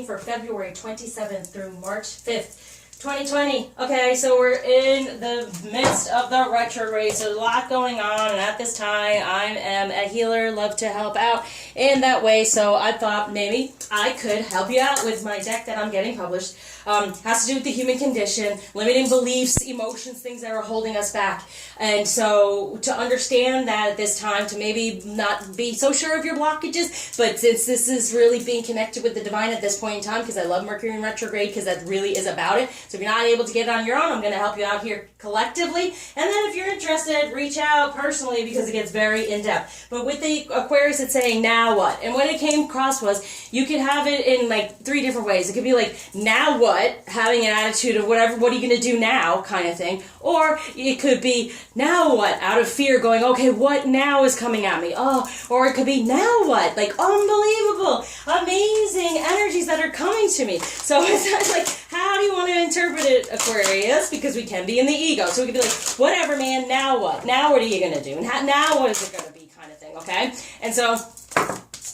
reading for February 27th through March 5th, 2020. Okay, so we're in the midst of the retrograde, so there's a lot going on, and at this time, I am a healer, love to help out in that way, so I thought maybe I could help you out with my deck that I'm getting published. Has to do with the human condition, limiting beliefs, emotions, things that are holding us back. And so to understand that at this time, to maybe not be so sure of your blockages, but since this is really being connected with the divine at this point in time, because I love Mercury in retrograde, because that really is about it. So if you're not able to get it on your own, I'm going to help you out here collectively. And then if you're interested, reach out personally, because it gets very in-depth. But with the Aquarius, it's saying, now what? And what it came across was, you could have it in like 3 different ways. It could be like, now what? Having an attitude of whatever, what are you going to do now kind of thing. Or it could be, now what? Out of fear, going, okay, what now is coming at me? Oh, or it could be, now what? Like, unbelievable, amazing energies that are coming to me. So it's like, how do you want to interpret it, Aquarius? Because we can be in the ego. So we could be like, whatever, man, now what? Now what are you going to do? And now what is it going to be kind of thing, okay? And so,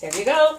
there you go.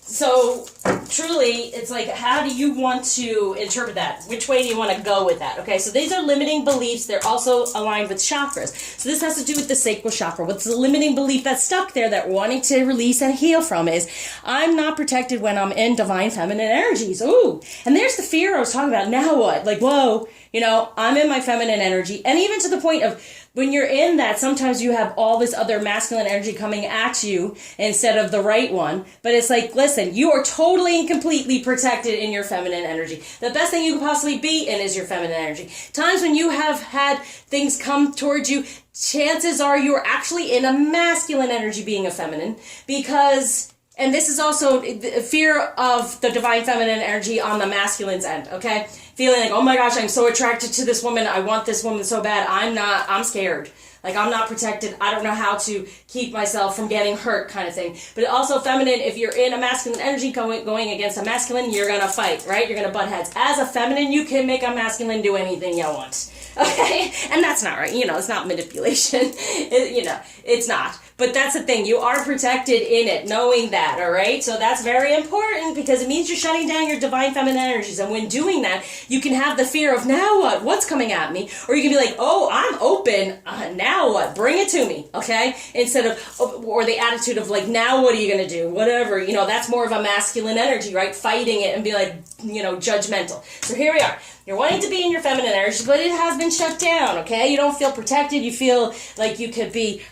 So, truly, it's like, how do you want to interpret that? Which way do you want to go with that? Okay, so these are limiting beliefs. They're also aligned with chakras. So this has to do with the sacral chakra. What's the limiting belief that's stuck there that wanting to release and heal from is, I'm not protected when I'm in divine feminine energies. Ooh, and there's the fear I was talking about. Now what? Like, whoa, you know, I'm in my feminine energy. And even to the point of, when you're in that, sometimes you have all this other masculine energy coming at you instead of the right one. But it's like, listen, you are totally and completely protected in your feminine energy. The best thing you could possibly be in is your feminine energy. Times when you have had things come towards you, chances are you're actually in a masculine energy being a feminine, because... And this is also the fear of the divine feminine energy on the masculine's end, okay? Feeling like, oh my gosh, I'm so attracted to this woman. I want this woman so bad. I'm scared. Like, I'm not protected. I don't know how to keep myself from getting hurt kind of thing. But also feminine, if you're in a masculine energy going against a masculine, you're going to fight, right? You're going to butt heads. As a feminine, you can make a masculine do anything you want. Okay? And that's not right. You know, it's not manipulation. It's not. But that's the thing. You are protected in it, knowing that, all right? So that's very important, because it means you're shutting down your divine feminine energies. And when doing that, you can have the fear of, now what? What's coming at me? Or you can be like, oh, I'm open. Now what? Bring it to me, okay? Instead of, or the attitude of like, now what are you going to do? Whatever. You know, that's more of a masculine energy, right? Fighting it and be like, you know, judgmental. So here we are. You're wanting to be in your feminine energy, but it has been shut down, okay? You don't feel protected. You feel like you could be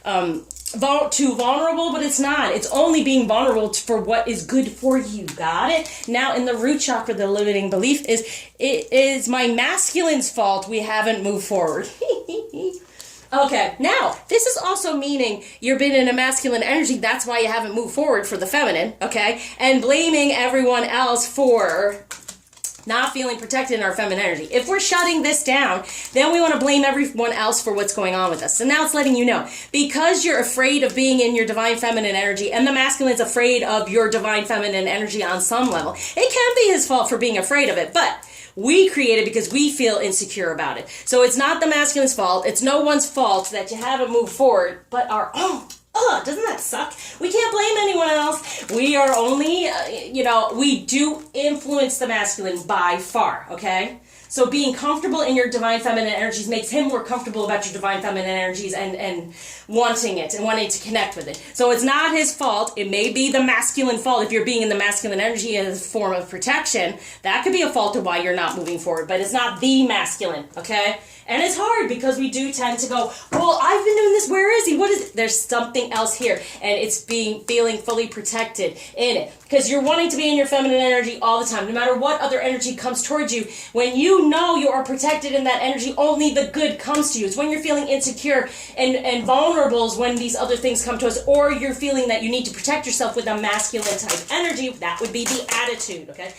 too vulnerable, but it's not. It's only being vulnerable for what is good for you. Got it? Now, in the root chakra, the limiting belief is, it is my masculine's fault we haven't moved forward. Okay, now, this is also meaning you've been in a masculine energy, that's why you haven't moved forward for the feminine, okay? And blaming everyone else for not feeling protected in our feminine energy. If we're shutting this down, then we want to blame everyone else for what's going on with us. So now it's letting you know, because you're afraid of being in your divine feminine energy, and the masculine's afraid of your divine feminine energy on some level, it can be his fault for being afraid of it, but we create it because we feel insecure about it. So it's not the masculine's fault. It's no one's fault that you haven't moved forward, but our own. Doesn't that suck? We can't blame anyone else. We are only, we do influence the masculine by far, okay? So being comfortable in your divine feminine energies makes him more comfortable about your divine feminine energies and wanting it and wanting to connect with it. So it's not his fault. It may be the masculine fault if you're being in the masculine energy as a form of protection. That could be a fault of why you're not moving forward, but it's not the masculine, okay? And it's hard because we do tend to go, well, I've been doing this. Where is he? What is it? There's something else here. And it's feeling fully protected in it. Because you're wanting to be in your feminine energy all the time. No matter what other energy comes towards you, when you know you are protected in that energy, only the good comes to you. It's when you're feeling insecure and vulnerable is when these other things come to us. Or you're feeling that you need to protect yourself with a masculine type energy. That would be the attitude, okay?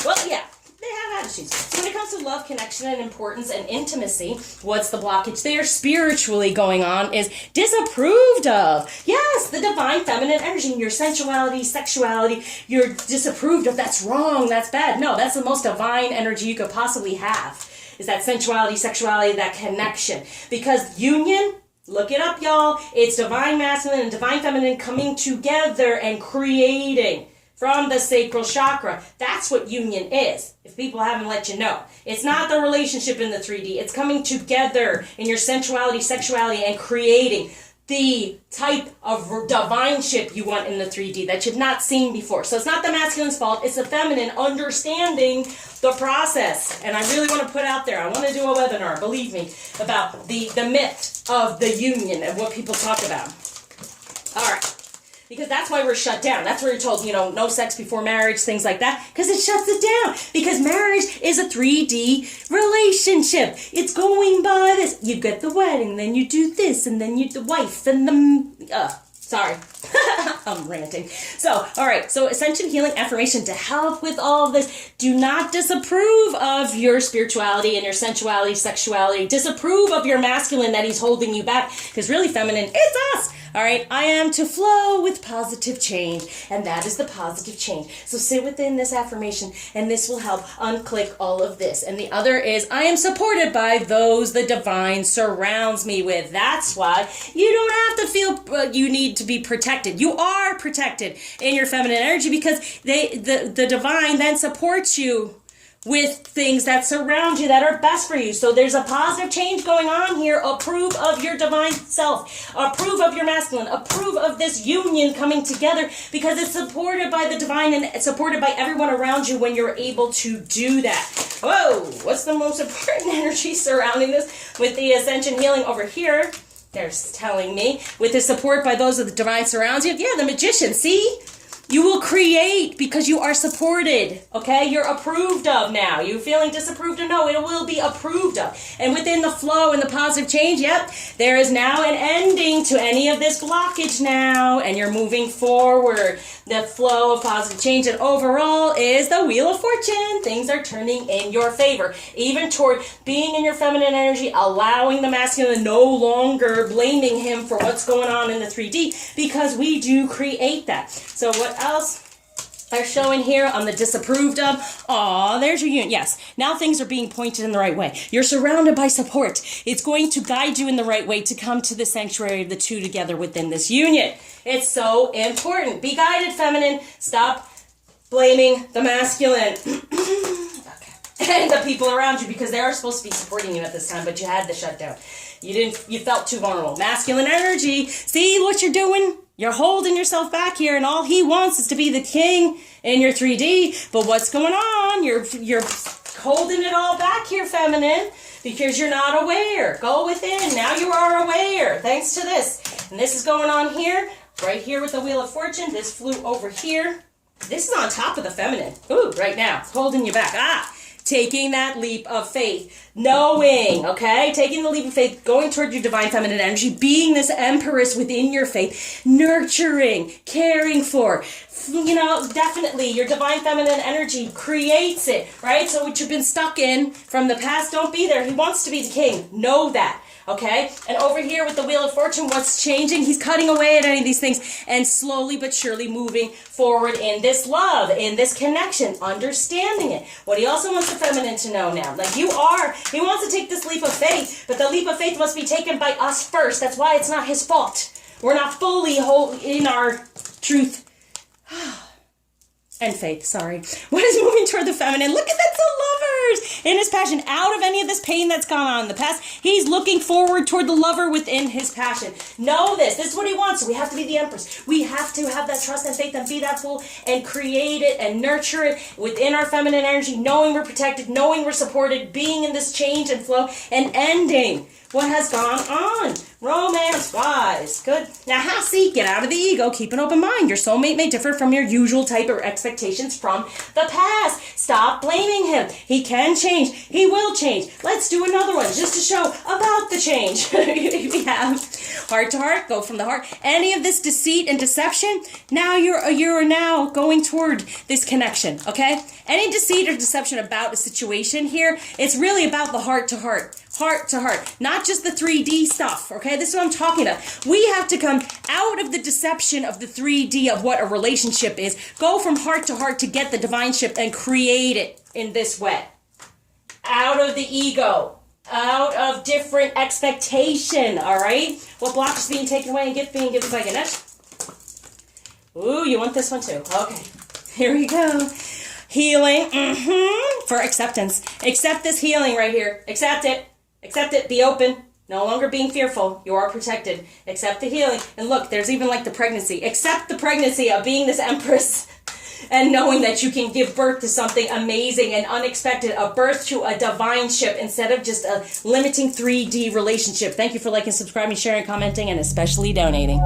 Well, yeah. They have attitudes. So when it comes to love, connection, and importance and intimacy, what's the blockage there spiritually going on is disapproved of. Yes, the divine feminine energy, your sensuality, sexuality, you're disapproved of. That's wrong, that's bad. No, that's the most divine energy you could possibly have, is that sensuality, sexuality, that connection. Because union, look it up, y'all, it's divine masculine and divine feminine coming together and creating from the sacral chakra. That's what union is, if people haven't let you know. It's not the relationship in the 3D. It's coming together in your sensuality, sexuality, and creating the type of divineship you want in the 3D that you've not seen before. So it's not the masculine's fault. It's the feminine understanding the process. And I really want to put out there, I want to do a webinar, believe me, about the myth of the union and what people talk about. All right. Because that's why we're shut down. That's where you're told, you know, no sex before marriage, things like that. Because it shuts it down. Because marriage is a 3D relationship. It's going by this. You get the wedding, then you do this, and then you the wife, and the... sorry. I'm ranting. So, all right. So, Ascension Healing Affirmation to help with all of this. Do not disapprove of your spirituality and your sensuality, sexuality. Disapprove of your masculine that he's holding you back. Because really, feminine, it's us. All right, I am to flow with positive change, and that is the positive change. So sit within this affirmation, and this will help unclick all of this. And the other is, I am supported by those the divine surrounds me with. That's why you don't have to feel you need to be protected. You are protected in your feminine energy because the divine then supports you with things that surround you that are best for you. So there's a positive change going on here. Approve of your divine self. Approve of your masculine. Approve of this union coming together because it's supported by the divine and supported by everyone around you when you're able to do that. Whoa, what's the most important energy surrounding this? With the Ascension Healing over here, they're telling me, with the support by those of the divine surrounds you. Yeah, the Magician, see? You will create because you are supported, okay? You're approved of now. You feeling disapproved or no, it will be approved of. And within the flow and the positive change, yep, there is now an ending to any of this blockage now, and you're moving forward. The flow of positive change and overall is the Wheel of Fortune. Things are turning in your favor, even toward being in your feminine energy, allowing the masculine, no longer blaming him for what's going on in the 3D, because we do create that. So what else are showing here on the disapproved of? Aw, there's your union. Yes, now things are being pointed in the right way. You're surrounded by support. It's going to guide you in the right way to come to the sanctuary of the two together within this union. It's so important. Be guided, feminine. Stop blaming the masculine. And the people around you, because they are supposed to be supporting you at this time, but you had to shut down. You felt too vulnerable. Masculine energy. See what you're doing? You're holding yourself back here, and all he wants is to be the king in your 3D. But what's going on? You're holding it all back here, feminine, because you're not aware. Go within. Now you are aware, thanks to this. And this is going on here, right here with the Wheel of Fortune. This flew over here. This is on top of the feminine. Ooh, right now. It's holding you back. Taking that leap of faith, knowing, okay? Taking the leap of faith, going toward your divine feminine energy, being this empress within your faith, nurturing, caring for, you know, definitely your divine feminine energy creates it, right? So what you've been stuck in from the past, don't be there. He wants to be the king. Know that. Okay, and over here with the Wheel of Fortune, what's changing? He's cutting away at any of these things and slowly but surely moving forward in this love, in this connection, understanding it. What he also wants the feminine to know now, like he wants to take this leap of faith, but the leap of faith must be taken by us first. That's why it's not his fault. We're not fully whole in our truth. And faith, sorry. What is moving toward the feminine? Look at that, the lovers in his passion. Out of any of this pain that's gone on in the past, he's looking forward toward the lover within his passion. Know this. This is what he wants. So we have to be the empress. We have to have that trust and faith and be that fool and create it and nurture it within our feminine energy, knowing we're protected, knowing we're supported, being in this change and flow, and ending what has gone on romance-wise. Good. Now, see, get out of the ego. Keep an open mind. Your soulmate may differ from your usual type of expectations from the past. Stop blaming him. He can change. He will change. Let's do another one just to show about the change. We have heart to heart. Go from the heart. Any of this deceit and deception, now you're now going toward this connection, okay? Any deceit or deception about a situation here, it's really about the heart to heart. Heart to heart, not just the 3D stuff, okay? This is what I'm talking about. We have to come out of the deception of the 3D of what a relationship is, go from heart to heart to get the divine ship and create it in this way. Out of the ego, out of different expectation, all right? What block is being taken away and gift being given by Ganesh? Ooh, you want this one too, okay. Here we go. Healing for acceptance. Accept this healing right here. Accept it. Accept it. Be open. No longer being fearful. You are protected. Accept the healing. And look, there's even like the pregnancy. Accept the pregnancy of being this empress and knowing that you can give birth to something amazing and unexpected. A birth to a divine ship instead of just a limiting 3D relationship. Thank you for liking, subscribing, sharing, commenting, and especially donating.